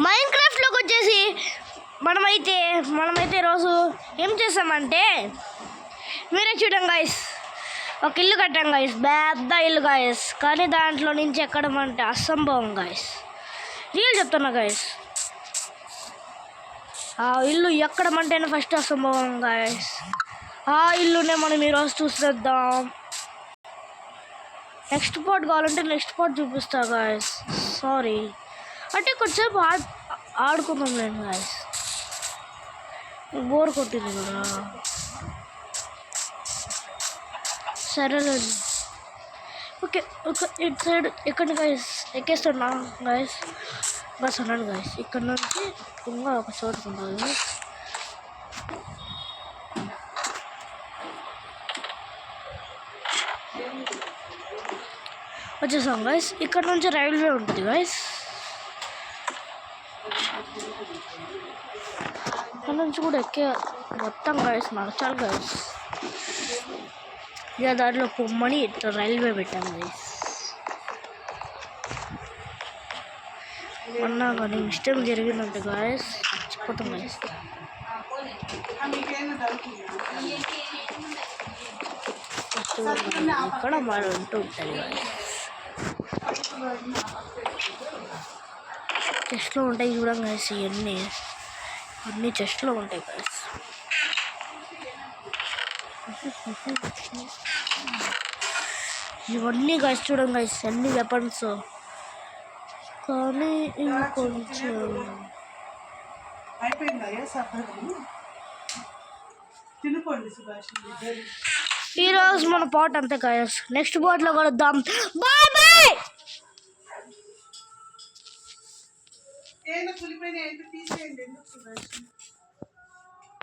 మైన్క్రాఫ్ట్లోకి వచ్చేసి మనమైతే రోజు ఏం చేస్తామంటే మీరే చూడండి గాయస్, ఒక ఇల్లు కట్టాం గాయస్, పెద్ద ఇల్లు గాయస్. కానీ దాంట్లో నుంచి ఎక్కడం అంటే అసంభవం గాయస్. రియల్ చెప్తున్నా గాయస్, ఆ ఇల్లు ఎక్కడం అంటేనే ఫస్ట్ అసంభవం గాయస్. ఆ ఇల్లునే మనం ఈరోజు చూసేద్దాం. నెక్స్ట్ పార్ట్ కావాలంటే నెక్స్ట్ పార్ట్ చూపిస్తా గాయస్. సారీ అంటే కొంచెంసేపు ఆడుకుందాం లేండి గాయస్, బోర్ కొట్టింది కదా. సరేలేండి. ఓకే ఇటు సైడ్ ఎక్కడ గాయస్ ఎక్కేస్తున్నా గాయస్. బస్ అన్నాడు గాయస్. ఇక్కడ నుంచి ఇంకా ఒక చోటు ఉంటుంది. వచ్చేసాం గాయస్. ఇక్కడ నుంచి రైల్వే ఉంటుంది గాయస్. ఇక్కడ నుంచి కూడా ఎక్కే మొత్తం గాయస్ నడచాలి గాయస్. ఇక దాంట్లో పొమ్మని ఇట్లా రైల్వే పెట్టాం గాయస్. మొన్న కానీ మిస్టేక్ జరిగిందంటే గాయస్ మర్చిపోతాం గాయస్. ఇక్కడ మనం ఉంటూ ఉంటుంది గాయస్. చెస్ట్లో ఉంటాయి చూడండి గాయస్. అన్నీ చెస్ట్లో ఉంటాయి గాయస్. ఇవన్నీ గాయస్ చూడండి గాయస్, అన్ని వెపన్స్. కానీ ఇంకొంచెం ఈరోజు మన పాట్ అంతే గాయస్. నెక్స్ట్ పార్ట్లో కలుద్దాం. Bye bye. తీసేయండి.